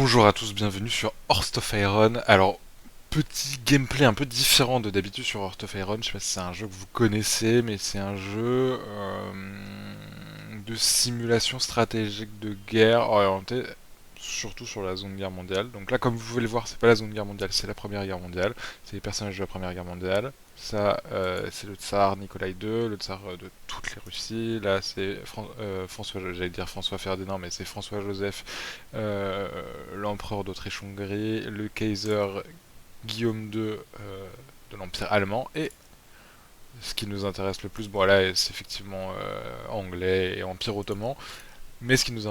Bonjour à tous, bienvenue sur Hearts of Iron. Alors, petit gameplay un peu différent de d'habitude sur Hearts of Iron. Je sais pas si c'est un jeu que vous connaissez, mais c'est un jeu de simulation stratégique de guerre orienté surtout sur la Seconde Guerre mondiale. Donc là, comme vous pouvez le voir, c'est pas la Seconde Guerre mondiale, c'est la Première Guerre mondiale. C'est les personnages de la Première Guerre mondiale. Ça, c'est le tsar Nicolas II, le tsar de toutes les Russies. Là, c'est François, j'allais dire François Ferdinand, mais c'est François Joseph, l'empereur d'Autriche-Hongrie, le Kaiser Guillaume II de l'Empire allemand, et ce qui nous intéresse le plus, bon là, c'est effectivement anglais et Empire ottoman, mais ce qui nous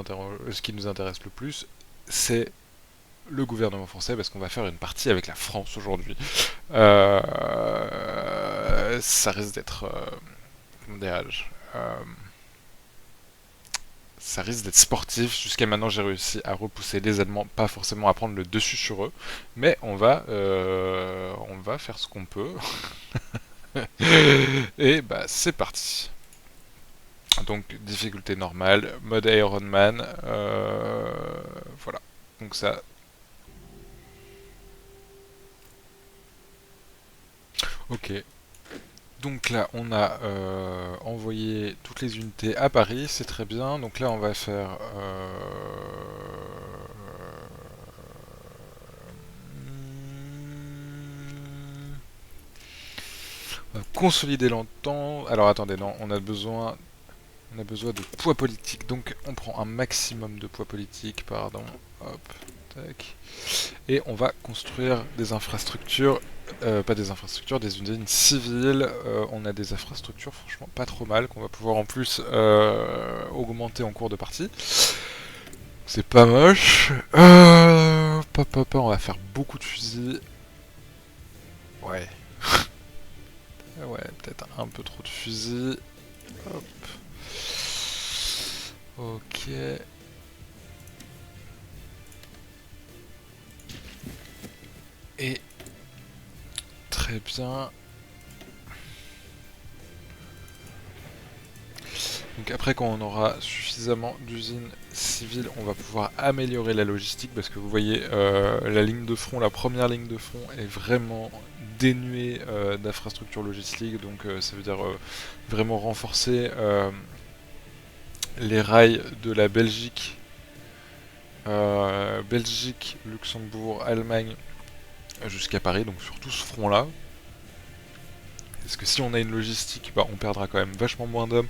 intéresse le plus, c'est le gouvernement français, parce qu'on va faire une partie avec la France aujourd'hui. Ça risque d'être, comment dirais-je, ça risque d'être sportif. Jusqu'à maintenant, j'ai réussi à repousser les Allemands, pas forcément à prendre le dessus sur eux, mais on va faire ce qu'on peut. Et bah, c'est parti. Donc, difficulté normale, mode Iron Man, voilà. Donc ça. Ok. Donc là, on a envoyé toutes les unités à Paris, c'est très bien. Donc là, on va faire consolider l'entente. Alors attendez, non, on a besoin de poids politique. Donc on prend un maximum de poids politique, pardon. Hop, tac. Et on va construire des infrastructures, pas des infrastructures, des usines civiles. On a des infrastructures franchement pas trop mal, qu'on va pouvoir en plus augmenter en cours de partie. C'est pas moche. On va faire beaucoup de fusils. Ouais. Ouais, peut-être un peu trop de fusils. Hop. Ok. Et très bien. Donc après, quand on aura suffisamment d'usines civiles, on va pouvoir améliorer la logistique, parce que vous voyez, la ligne de front, la première ligne de front est vraiment dénuée d'infrastructures logistiques, donc ça veut dire vraiment renforcer les rails de la Belgique, Belgique, Luxembourg, Allemagne, jusqu'à Paris, donc sur tout ce front-là. Parce que si on a une logistique, bah, on perdra quand même vachement moins d'hommes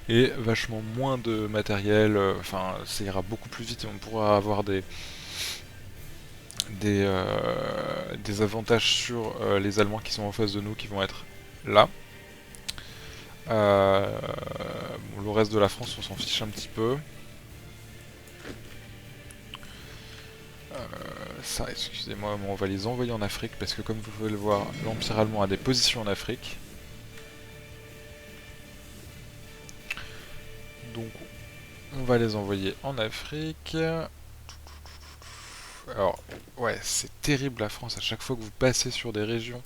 et vachement moins de matériel. Enfin, ça ira beaucoup plus vite et on pourra avoir des avantages sur les Allemands qui sont en face de nous, qui vont être là. Bon, le reste de la France, on s'en fiche un petit peu. Ça, excusez-moi, on va les envoyer en Afrique parce que comme vous pouvez le voir, l'Empire allemand a des positions en Afrique. Donc on va les envoyer en Afrique. Alors, ouais, c'est terrible la France, à chaque fois que vous passez sur des régions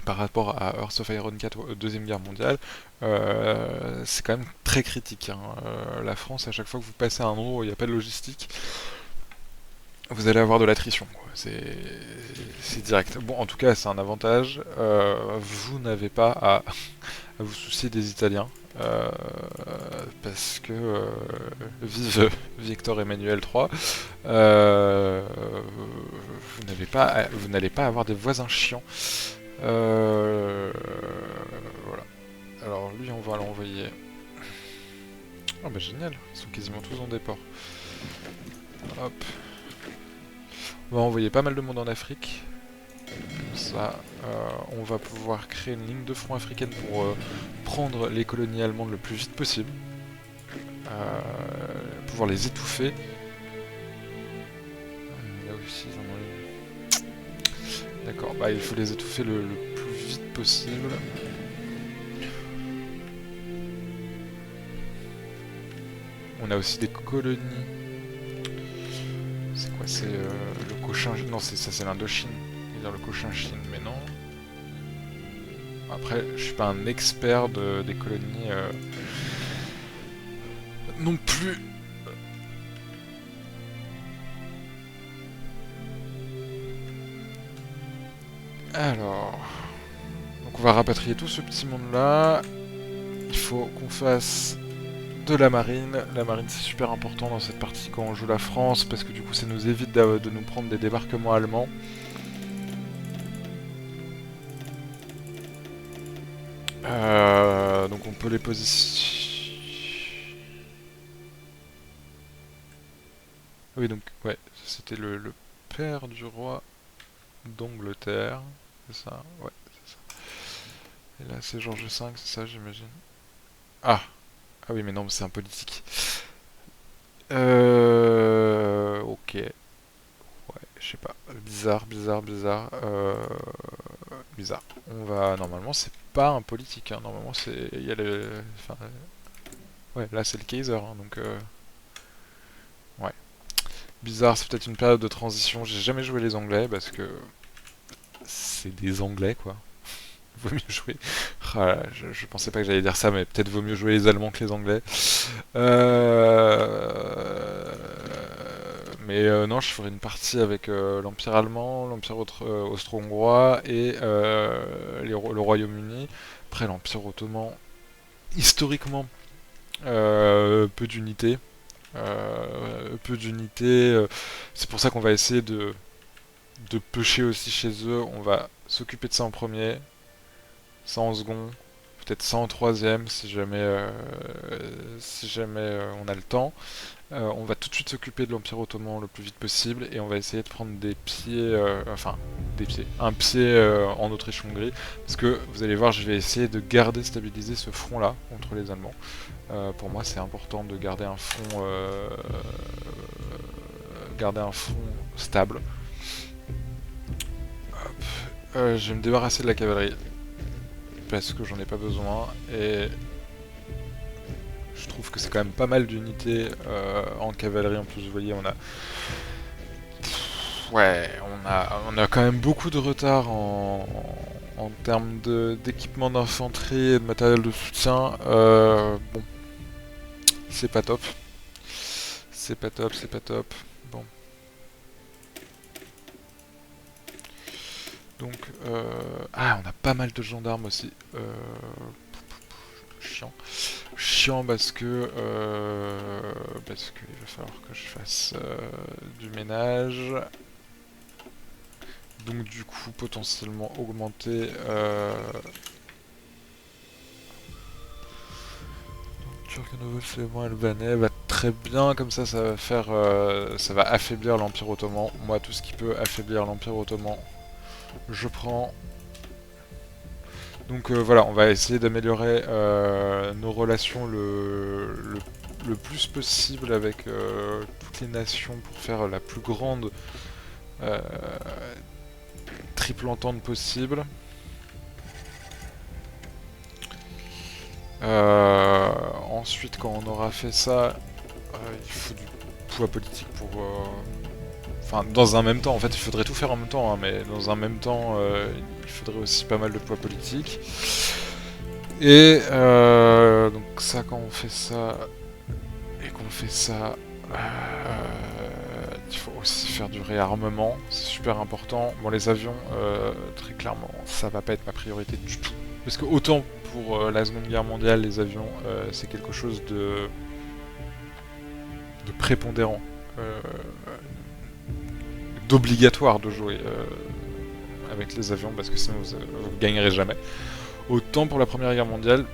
par rapport à Hearts of Iron 4 Deuxième Guerre mondiale, c'est quand même très critique, hein. La France, à chaque fois que vous passez à un endroit où il n'y a pas de logistique, vous allez avoir de l'attrition. C'est direct. Bon, en tout cas, c'est un avantage. Vous n'avez pas à vous soucier des Italiens. euh, Parce que vive Victor Emmanuel III, vous n'allez pas avoir des voisins chiants. Voilà. Alors lui, on va l'envoyer. Oh bah génial, ils sont quasiment tous en déport. Hop. On va envoyer pas mal de monde en Afrique. Comme ça, on va pouvoir créer une ligne de front africaine pour prendre les colonies allemandes le plus vite possible. Pouvoir les étouffer. Là aussi, ils en ont une. D'accord, bah il faut les étouffer le plus vite possible. On a aussi des colonies. C'est quoi? C'est le Cochinchine. Non, ça c'est l'Indochine. Je veux dire le Cochinchine, mais non. Après, je suis pas un expert des colonies non plus. Alors, donc on va rapatrier tout ce petit monde-là. Il faut qu'on fasse de la marine. La marine c'est super important dans cette partie quand on joue la France parce que du coup ça nous évite de nous prendre des débarquements allemands. Donc on peut les positionner. Oui donc ouais, c'était le père du roi d'Angleterre. C'est ça, ouais, c'est ça. Et là c'est Georges V, c'est ça j'imagine. Ah, ah oui mais non mais c'est un politique. Ok. Ouais, je sais pas. Bizarre, bizarre, bizarre. Bizarre. On va. Normalement, c'est pas un politique. Hein. Normalement, c'est. Il y a le. Enfin, ouais, là, c'est le Kaiser. Hein, donc. Ouais. Bizarre, c'est peut-être une période de transition. J'ai jamais joué les Anglais parce que. C'est des Anglais, quoi. Vaut mieux jouer. Ah là, je pensais pas que j'allais dire ça, mais peut-être vaut mieux jouer les Allemands que les Anglais. Euh... non, je ferai une partie avec l'Empire allemand, l'Empire austro-hongrois et le Royaume-Uni. Après, l'Empire ottoman, historiquement, peu d'unités. Peu d'unités. C'est pour ça qu'on va essayer de pêcher aussi chez eux. On va s'occuper de ça en premier, ça en second, peut-être ça en troisième si jamais on a le temps. On va tout de suite s'occuper de l'Empire ottoman le plus vite possible et on va essayer de prendre des pieds, enfin des pieds, un pied en Autriche-Hongrie parce que vous allez voir, je vais essayer de garder stabiliser ce front-là contre les Allemands. Pour moi, c'est important de garder un front stable. Hop. Je vais me débarrasser de la cavalerie parce que j'en ai pas besoin et je trouve que c'est quand même pas mal d'unités en cavalerie. En plus, vous voyez, on a quand même beaucoup de retard en termes d'équipement d'infanterie et de matériel de soutien. Bon, c'est pas top. C'est pas top, c'est pas top. Bon. Donc, ah, on a pas mal de gendarmes aussi. Chiant. Chiant parce que il va falloir que je fasse du ménage. Donc du coup potentiellement augmenter Turco-Novo-Suédois albanais va très bien, comme ça va faire ça va affaiblir l'Empire ottoman. Moi tout ce qui peut affaiblir l'Empire ottoman, je prends. Donc voilà, on va essayer d'améliorer nos relations le plus possible avec toutes les nations pour faire la plus grande euh, triple entente possible. Ensuite, quand on aura fait ça, il faut du poids politique pour. Enfin, dans un même temps, en fait, il faudrait tout faire en même temps, hein, mais dans un même temps, il faudrait aussi pas mal de poids politique. Et donc ça, quand on fait ça, et qu'on fait ça, il faut aussi faire du réarmement, c'est super important. Bon, les avions, très clairement, ça va pas être ma priorité du tout. Parce que autant pour la Seconde Guerre mondiale, les avions, c'est quelque chose de prépondérant, d'obligatoire de jouer avec les avions, parce que sinon vous gagnerez jamais. Autant pour la Première Guerre mondiale,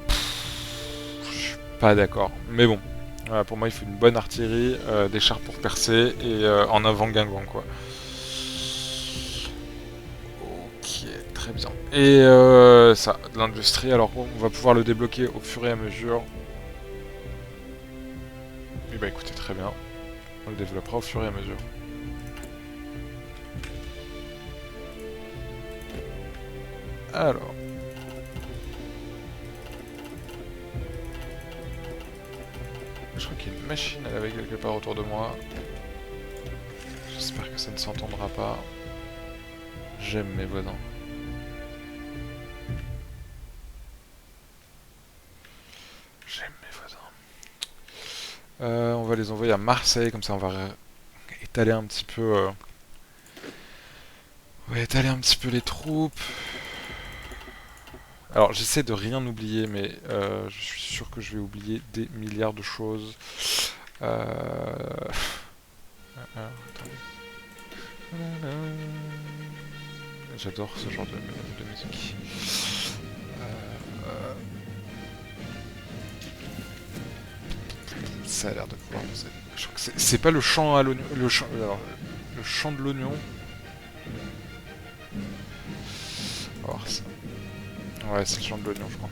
je suis pas d'accord. Mais bon, pour moi, il faut une bonne artillerie, des chars pour percer et en avant Guingamp, quoi. Ok, très bien. Et ça, de l'industrie, alors on va pouvoir le débloquer au fur et à mesure. Et bah écoutez, très bien. On le développera au fur et à mesure. Alors. Je crois qu'il y a une machine à laver quelque part autour de moi. J'espère que ça ne s'entendra pas. J'aime mes voisins. J'aime mes voisins. On va les envoyer à Marseille, comme ça on va étaler un petit peu On va étaler un petit peu les troupes. Alors j'essaie de rien oublier, mais je suis sûr que je vais oublier des milliards de choses. Alors, attendez. J'adore ce genre de musique. Euh, Ça a l'air de pouvoir passer. Je crois que c'est pas le chant à l'oignon. Le chant de l'oignon. On va voir ça. Ouais, c'est le chant de l'oignon, je crois.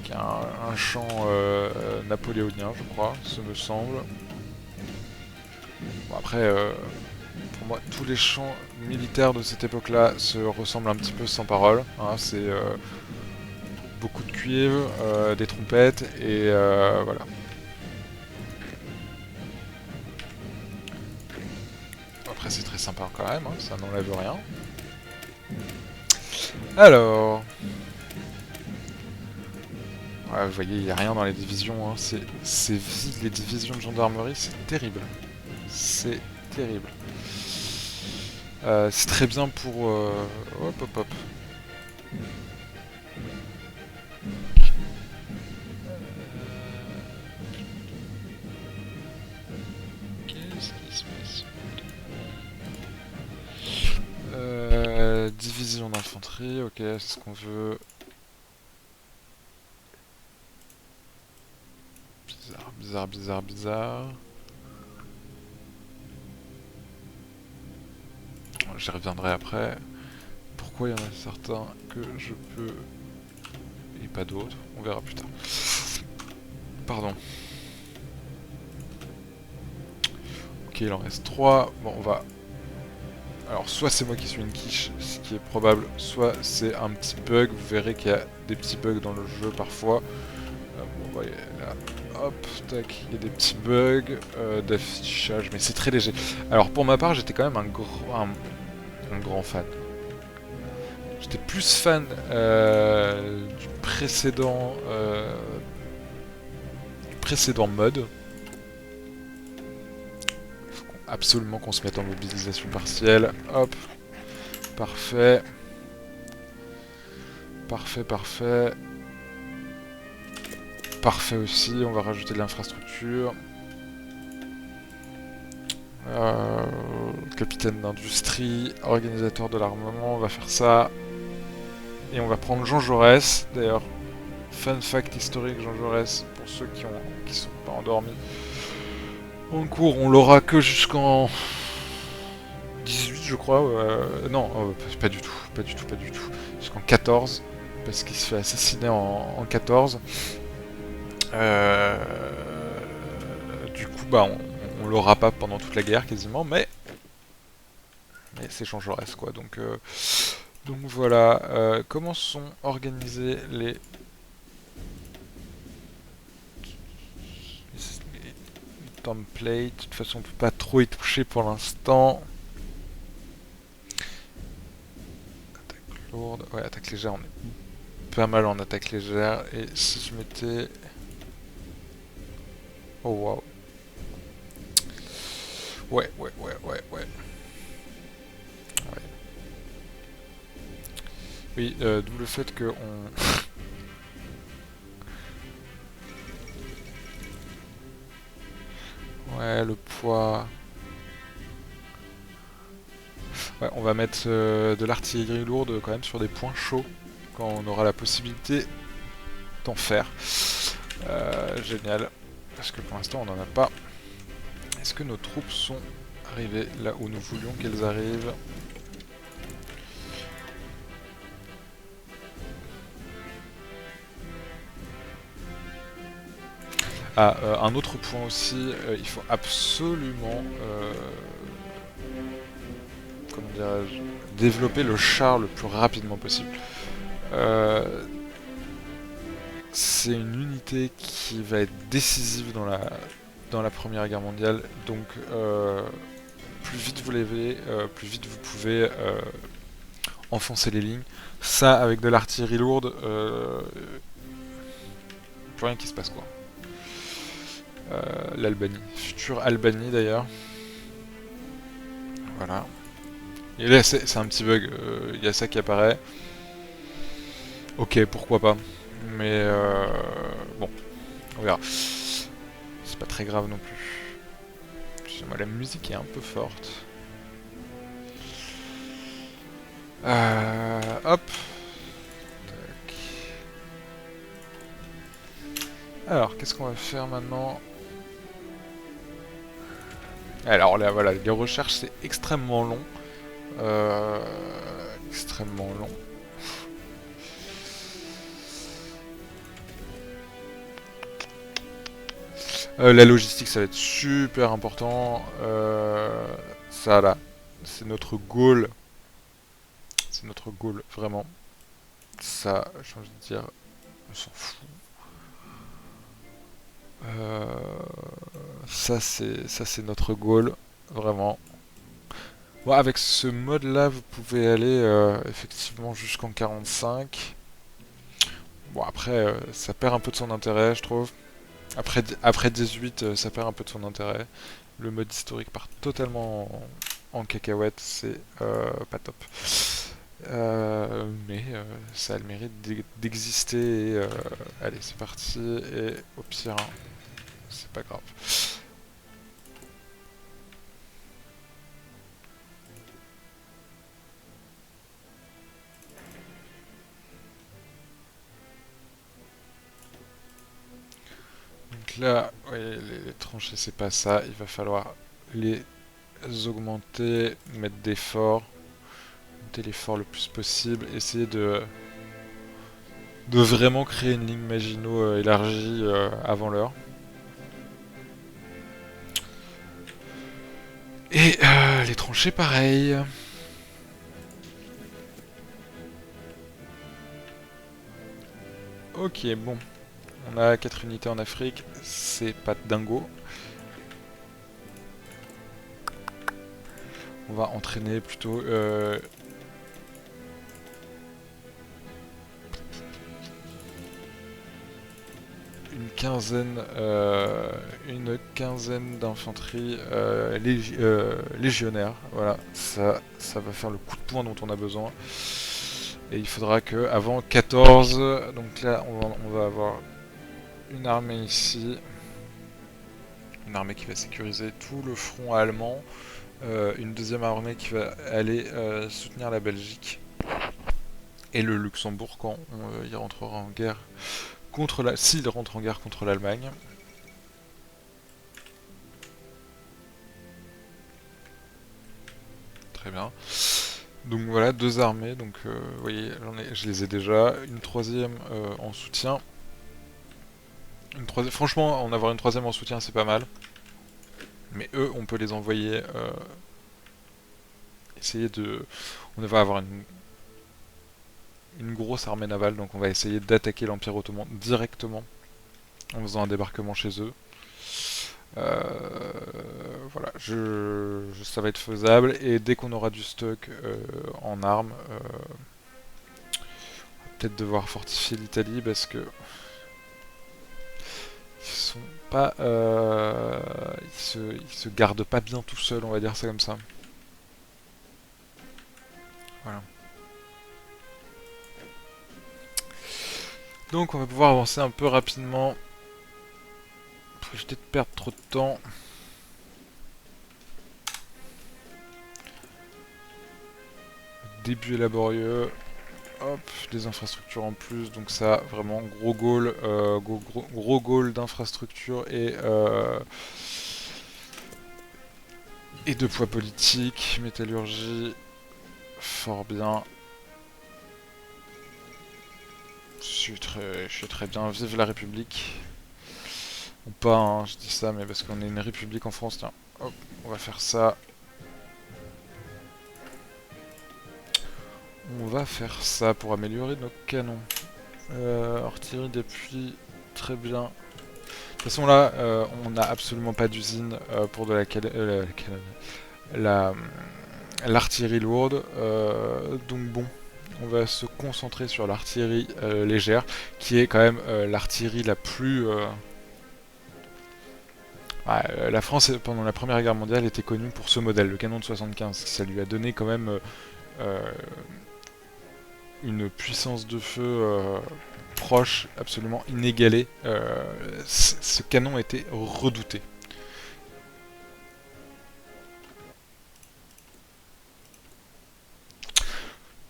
Qui est un chant napoléonien, je crois, ce me semble. Bon, après, pour moi, tous les chants militaires de cette époque-là se ressemblent un petit peu sans parole. Hein, c'est beaucoup de cuivre, des trompettes, et voilà. Après, c'est très sympa quand même, hein, ça n'enlève rien. Alors... Ouais, vous voyez, il n'y a rien dans les divisions, hein. C'est vide, les divisions de gendarmerie, c'est terrible. C'est terrible. C'est très bien pour... Hop, hop, hop. Qu'est-ce qui se passe? Division d'infanterie, ok, c'est ce qu'on veut. Bizarre, bizarre, bizarre, bizarre. J'y reviendrai après. Pourquoi il y en a certains que je peux et pas d'autres? On verra plus tard. Pardon. Ok, il en reste 3. Bon, on va... Alors, soit c'est moi qui suis une quiche, ce qui est probable, soit c'est un petit bug. Vous verrez qu'il y a des petits bugs dans le jeu parfois. Bon, voyez, là, hop, tac, il y a des petits bugs d'affichage, mais c'est très léger. Alors, pour ma part, j'étais quand même un grand fan. J'étais plus fan du précédent mode. Faut absolument qu'on se mette en mobilisation partielle. Hop, parfait. Parfait, parfait. Parfait aussi, on va rajouter de l'infrastructure. Capitaine d'industrie, organisateur de l'armement, on va faire ça. Et on va prendre Jean Jaurès, d'ailleurs. Fun fact historique, Jean Jaurès, pour ceux qui sont pas endormis. En cours, on l'aura que jusqu'en 18, je crois. Non, pas du tout, pas du tout, pas du tout. Jusqu'en 14, parce qu'il se fait assassiner en 14. Du coup, bah, on l'aura pas pendant toute la guerre quasiment, mais c'est Jean Jaurès, quoi. Donc voilà. Comment sont organisés les templates? De toute façon, on peut pas trop y toucher pour l'instant. Attaque lourde. Ouais, attaque légère, on est pas mal en attaque légère. Et si je mettais... Oh waouh. Ouais, ouais, ouais, ouais, ouais. Ouais. Oui, d'où le fait que on... Ouais, le poids... Ouais, on va mettre de l'artillerie lourde quand même sur des points chauds quand on aura la possibilité d'en faire. Génial. Parce que pour l'instant on n'en a pas. Est-ce que nos troupes sont arrivées là où nous voulions qu'elles arrivent? Ah, un autre point aussi, il faut absolument comment dirais-je, développer le char le plus rapidement possible. C'est une unité qui va être décisive dans la Première Guerre mondiale, donc plus vite vous l'avez, plus vite vous pouvez enfoncer les lignes. Ça, avec de l'artillerie lourde, plus rien qui se passe, quoi. L'Albanie, future Albanie d'ailleurs. Voilà. Et là, c'est un petit bug. Il y a ça qui apparaît. Ok, pourquoi pas. Mais bon, on verra. C'est pas très grave non plus. Excusez-moi, la musique est un peu forte. Hop. Tac. Alors, qu'est-ce qu'on va faire maintenant? Alors là, voilà, les recherches, c'est extrêmement long. Extrêmement long. La logistique, ça va être super important. Ça, là, c'est notre goal. C'est notre goal, vraiment. Ça, j'ai envie de dire, on s'en fout. Ça c'est notre goal, vraiment. Bon, avec ce mode là, vous pouvez aller effectivement jusqu'en 45. Bon, après, ça perd un peu de son intérêt, je trouve. Après 18, ça perd un peu de son intérêt. Le mode historique part totalement en cacahuète, c'est pas top. Mais ça a le mérite d'exister. Et, allez, c'est parti. Et au pire, hein, c'est pas grave. Donc là, ouais, les tranchées, c'est pas ça. Il va falloir les augmenter, mettre des forts, monter les forts le plus possible, essayer de vraiment créer une ligne Maginot élargie avant l'heure. Et les tranchées, pareil. Ok, bon. On a 4 unités en Afrique, c'est pas de dingo. On va entraîner plutôt une quinzaine d'infanterie légionnaire. Voilà, ça va faire le coup de poing dont on a besoin. Et il faudra que avant 14, donc là on va avoir une armée ici, une armée qui va sécuriser tout le front allemand, une deuxième armée qui va aller soutenir la Belgique et le Luxembourg quand il rentrera en guerre contre s'il rentre en guerre contre l'Allemagne. Très bien. Donc voilà, deux armées, donc vous voyez, je les ai déjà. Une troisième en soutien. Franchement, en avoir une troisième en soutien, c'est pas mal. Mais eux, on peut les envoyer. Essayer de. On va avoir une grosse armée navale, donc on va essayer d'attaquer l'Empire Ottoman directement en faisant un débarquement chez eux. Voilà, ça va être faisable et dès qu'on aura du stock en armes, peut-être devoir fortifier l'Italie parce que ils sont pas, ils se gardent pas bien tout seuls, on va dire ça comme ça. Voilà. Donc on va pouvoir avancer un peu rapidement pour éviter de perdre trop de temps. Le début est laborieux. Hop, des infrastructures en plus, donc ça, vraiment gros goal, gros goal d'infrastructure et de poids politique, métallurgie, fort bien. Je suis très bien, vive la République. Ou pas, hein, je dis ça, mais parce qu'on est une République en France, tiens, hop, on va faire ça. On va faire ça pour améliorer nos canons. Artillerie d'appui, très bien. De toute façon là, on n'a absolument pas d'usine pour de l'artillerie lourde. Donc bon, on va se concentrer sur l'artillerie légère, qui est quand même l'artillerie la plus... La France, pendant la Première Guerre mondiale, était connue pour ce modèle, le canon de 75. Ça lui a donné quand même euh, une puissance de feu proche, absolument inégalée. Ce canon était redouté.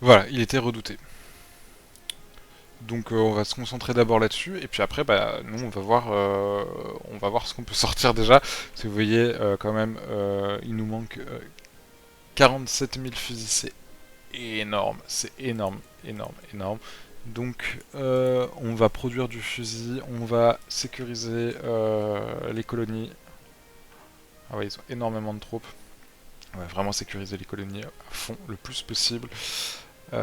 Voilà, il était redouté. Donc on va se concentrer d'abord là-dessus, et puis après, bah, nous on va voir ce qu'on peut sortir déjà. Parce que vous voyez, quand même, il nous manque 47 000 fusils, c'est énorme, énorme, énorme. Donc on va produire du fusil, on va sécuriser les colonies. Ah ouais, ils ont énormément de troupes. On va vraiment sécuriser les colonies à fond, le plus possible. Ouais.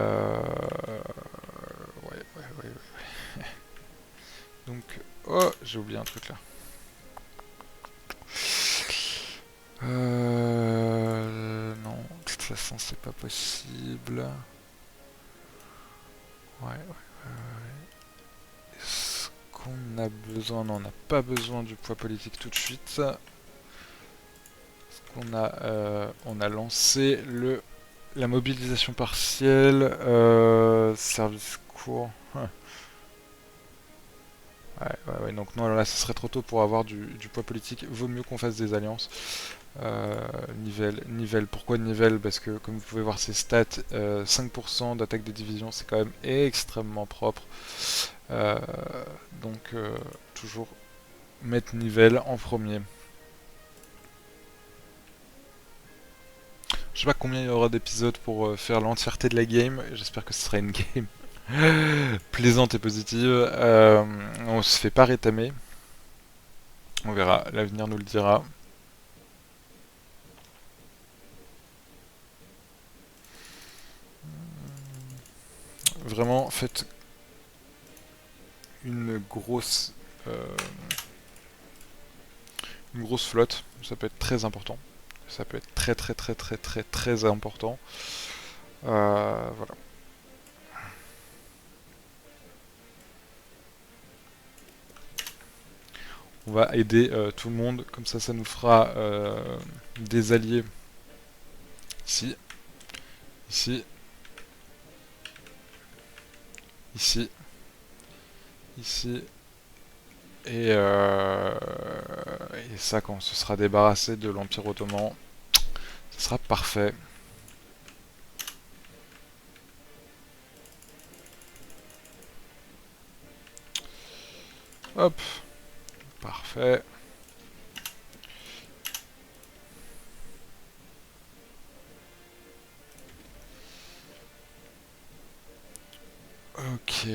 Donc, oh, j'ai oublié un truc là. Non, de toute façon, c'est pas possible. Est-ce qu'on a besoin? Non, on n'a pas besoin du poids politique tout de suite. On a lancé la mobilisation partielle, service court. Ouais, donc non, là, ce serait trop tôt pour avoir du poids politique. Vaut mieux qu'on fasse des alliances. Nivelle. Pourquoi Nivelle? Parce que, comme vous pouvez voir ses stats, 5% d'attaque des divisions, c'est quand même extrêmement propre. Euh, donc, toujours mettre Nivelle en premier. Je sais pas combien il y aura d'épisodes pour faire l'entièreté de la game. J'espère que ce sera une game plaisante et positive. On se fait pas rétamer. On verra, l'avenir nous le dira. Vraiment, faites une euh, une grosse flotte. Ça peut être très important. Ça peut être très important. Voilà. On va aider tout le monde, comme ça nous fera des alliés ici, ici, ici, ici, et ça, quand on se sera débarrassé de l'Empire Ottoman, ce sera parfait. Hop, parfait. Ok.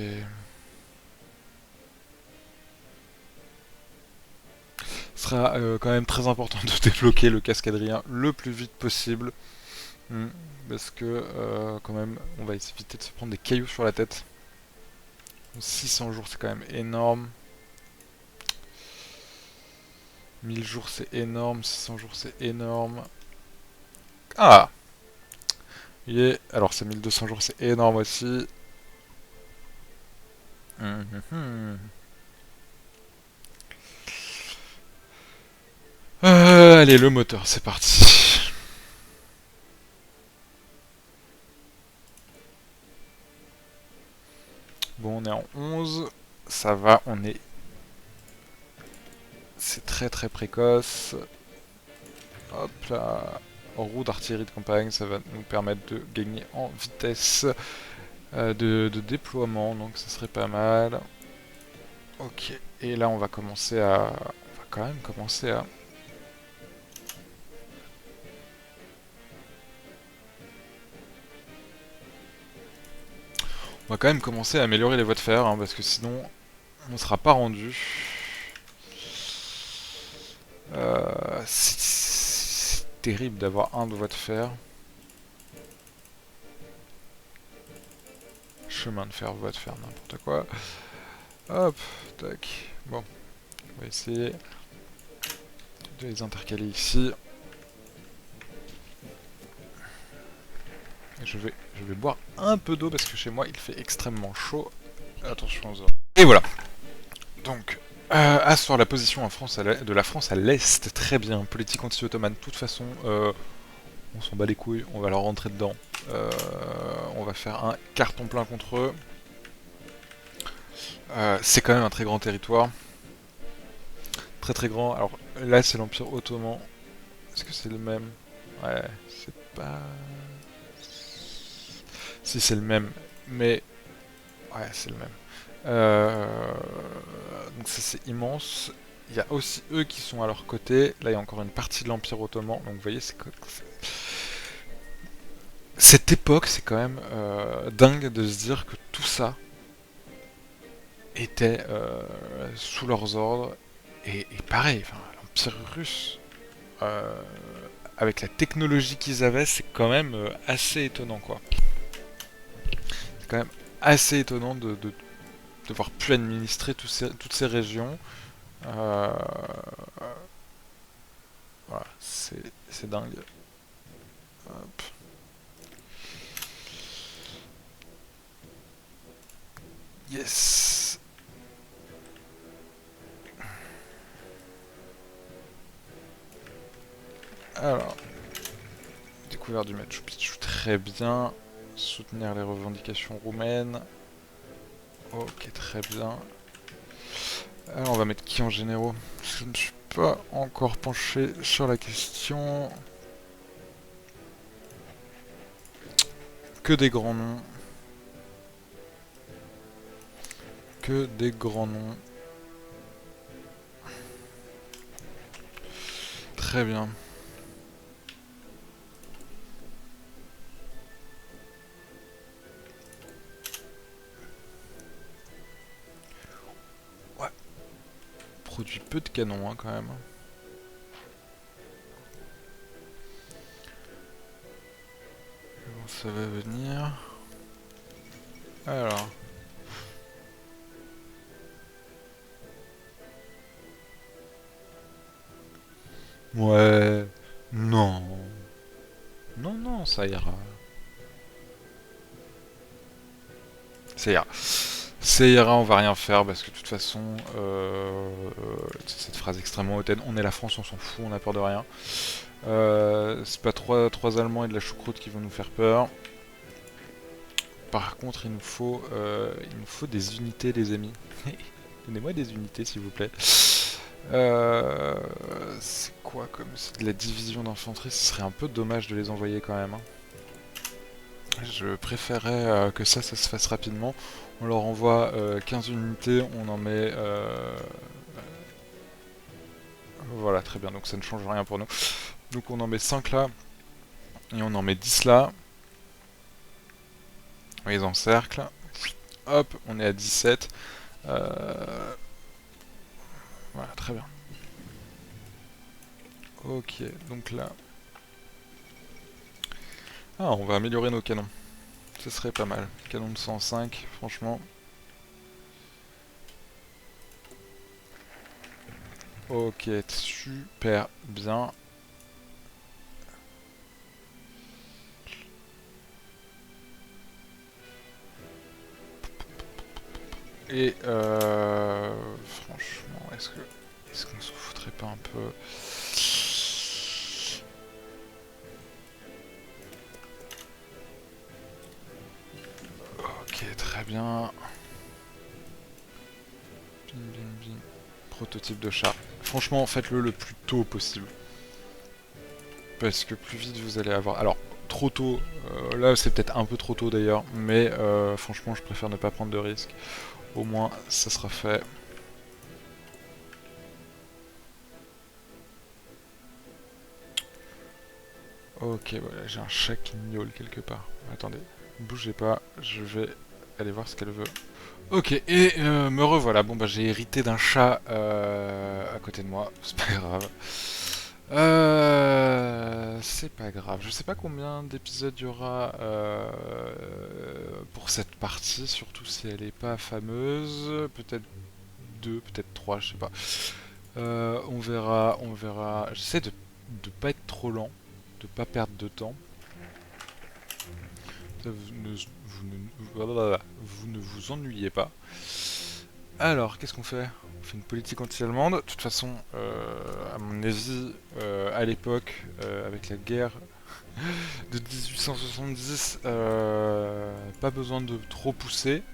Ce sera quand même très important de débloquer le cascadrien le plus vite possible. Parce que quand même, on va éviter de se prendre des cailloux sur la tête. 600 jours, c'est quand même énorme. 1000 jours, c'est énorme. 600 jours, c'est énorme. Ah! Yeah. Alors, c'est 1200 jours, c'est énorme aussi. Allez, le moteur, c'est parti. Bon, on est en 11. Ça va, on est... C'est très précoce. Hop là. Roue d'artillerie de campagne, ça va nous permettre de gagner en vitesse de déploiement, donc ça serait pas mal. Ok, et là on va commencer à... On va quand même commencer à... On va quand même commencer à améliorer les voies de fer, hein, parce que sinon on ne sera pas rendu. C'est terrible d'avoir un de voies de fer. Chemin de fer, voie de fer, n'importe quoi. Hop, tac. Bon, on va essayer de les intercaler ici. Je vais boire un peu d'eau parce que chez moi il fait extrêmement chaud. Attention aux oreilles. Et voilà. Donc, Sur la position en France de la France à l'Est, très bien. Politique anti-ottomane, de toute façon, on s'en bat les couilles, on va leur rentrer dedans. Euh, on va faire un carton plein contre eux. C'est quand même un très grand territoire. Très très grand. Alors là, c'est l'Empire ottoman. Est-ce que c'est le même? Ouais, c'est pas... Si, c'est le même. Mais... Ouais, c'est le même. Donc ça, c'est immense. Il y a aussi eux qui sont à leur côté. Là, il y a encore une partie de l'Empire ottoman. Donc vous voyez, cette époque, c'est quand même dingue de se dire que tout ça était sous leurs ordres. Et pareil, enfin, l'Empire russe, euh, avec la technologie qu'ils avaient, c'est quand même assez étonnant, quoi. C'est quand même assez étonnant de devoir pu administrer toutes ces régions. Euh, voilà, c'est dingue. Hop. Yes. Alors, découvert du Machu Picchu, très bien. Soutenir les revendications roumaines. Ok, très bien. Alors, on va mettre qui en généraux? Je ne suis pas encore penché sur la question. Que des grands noms. Que des grands noms. Très bien. Ouais. Produit peu de canons, hein, quand même. Bon, ça va venir. Alors. Ouais. Non. Non, non, ça ira. Ça ira. Ça ira, on va rien faire parce que de toute façon, cette phrase extrêmement hautaine, on est la France, on s'en fout, on a peur de rien. C'est pas trois Allemands et de la choucroute qui vont nous faire peur. Par contre, il nous faut des unités, les amis. Donnez-moi des unités, s'il vous plaît. Euh, c'est quoi comme... C'est de la division d'infanterie, ce serait un peu dommage de les envoyer quand même, hein. Je préférerais que ça se fasse rapidement. On leur envoie 15 unités, on en met... voilà, très bien, donc ça ne change rien pour nous. Donc on en met 5 là, et on en met 10 là. On les encercle. Hop, on est à 17. Voilà, très bien. Ok, donc là... Ah, on va améliorer nos canons. Ce serait pas mal. Canon de 105, franchement. Ok, super bien. Et franchement, est-ce qu'on se foutrait pas un peu? Ok, très bien. Bim, bim, bim. Prototype de chat. Franchement, faites-le le plus tôt possible. Parce que plus vite vous allez avoir... Alors, trop tôt, là c'est peut-être un peu trop tôt d'ailleurs, mais franchement je préfère ne pas prendre de risques. Au moins ça sera fait. Ok, voilà, j'ai un chat qui miaule quelque part. Attendez, bougez pas, je vais aller voir ce qu'elle veut. Ok, et me revoilà. Bon bah j'ai hérité d'un chat à côté de moi, c'est pas grave. C'est pas grave. Je sais pas combien d'épisodes il y aura pour cette partie, surtout si elle est pas fameuse. Peut-être deux, peut-être trois, je sais pas. On verra, on verra. J'essaie de pas être trop lent, de pas perdre de temps. Vous ne vous ennuyez pas. Alors, qu'est-ce qu'on fait? On fait une politique anti-allemande. De toute façon, à mon avis, à l'époque, avec la guerre de 1870, pas besoin de trop pousser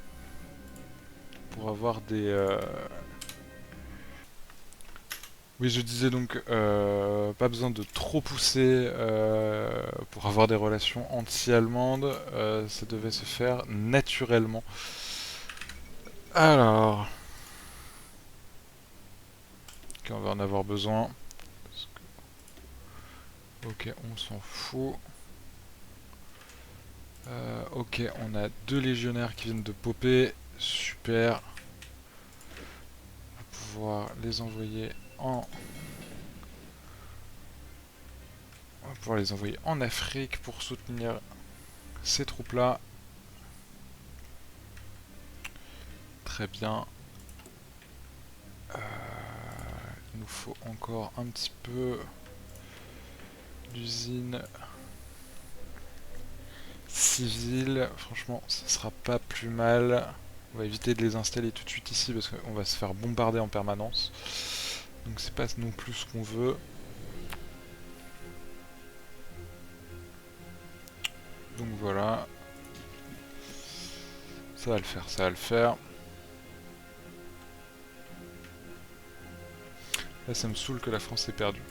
pour avoir des... Oui, je disais donc, pas besoin de trop pousser pour avoir des relations anti-allemandes. Ça devait se faire naturellement. Alors, on va en avoir besoin. Ok, on s'en fout. Ok, on a 2 légionnaires qui viennent de popper. Super. On va pouvoir les envoyer en... On va pouvoir les envoyer en Afrique pour soutenir ces troupes-là. Très bien. Il nous faut encore un petit peu d'usine civile. Franchement, ça sera pas plus mal. On va éviter de les installer tout de suite ici parce qu'on va se faire bombarder en permanence. Donc c'est pas non plus ce qu'on veut. Donc voilà. Ça va le faire, ça va le faire. Là ça me saoule que la France ait perdu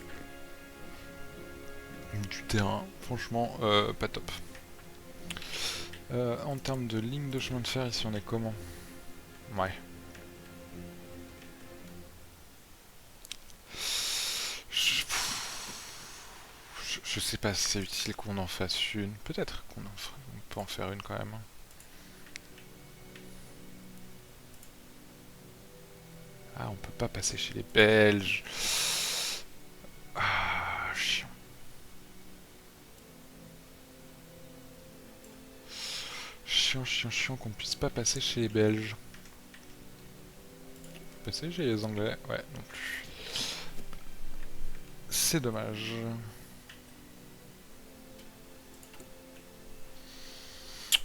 du terrain. Franchement, pas top. En termes de ligne de chemin de fer, ici on est comment? Ouais. Je sais pas si c'est utile qu'on en fasse une. Peut-être qu'on peut en faire une quand même. Ah, on peut pas passer chez les Belges. Ah, chiant. Chiant, chiant, chiant qu'on puisse pas passer chez les Belges. Passer chez les Anglais? Ouais, non plus. C'est dommage.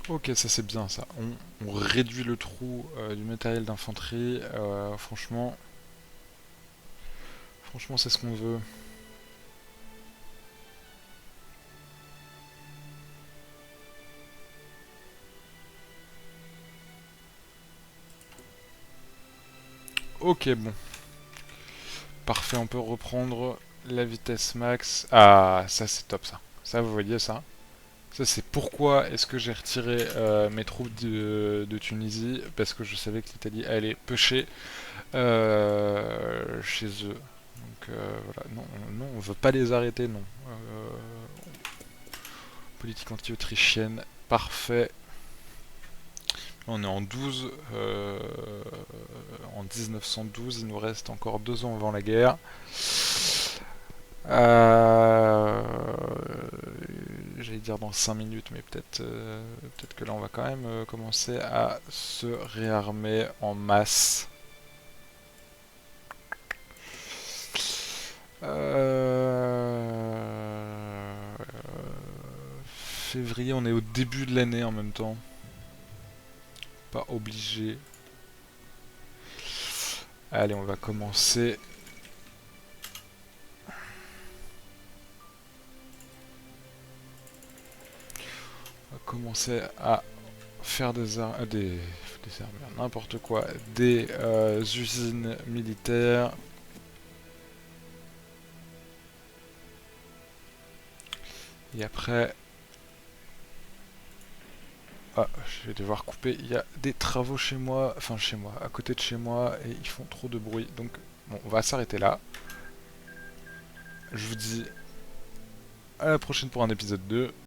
Ok, ça c'est bien ça. On réduit le trou du matériel d'infanterie. Franchement, c'est ce qu'on veut. Ok, bon. Parfait, on peut reprendre la vitesse max. Ah, ça c'est top ça. Ça, vous voyez ça? Ça c'est pourquoi est-ce que j'ai retiré mes troupes de Tunisie, parce que je savais que l'Italie allait pêcher chez eux. Donc voilà, non, non, on veut pas les arrêter, non. Politique anti-autrichienne, parfait. On est en 12, en 1912, il nous reste encore 2 ans avant la guerre. J'allais dire dans 5 minutes, mais peut-être que là on va quand même commencer à se réarmer en masse. Février, on est au début de l'année en même temps. Pas obligé. Allez, on va commencer. On va commencer à faire des armes, n'importe quoi, des usines militaires. Et après, ah, je vais devoir couper. Il y a des travaux chez moi, enfin chez moi, à côté de chez moi, et ils font trop de bruit. Donc, bon, on va s'arrêter là. Je vous dis à la prochaine pour un épisode 2.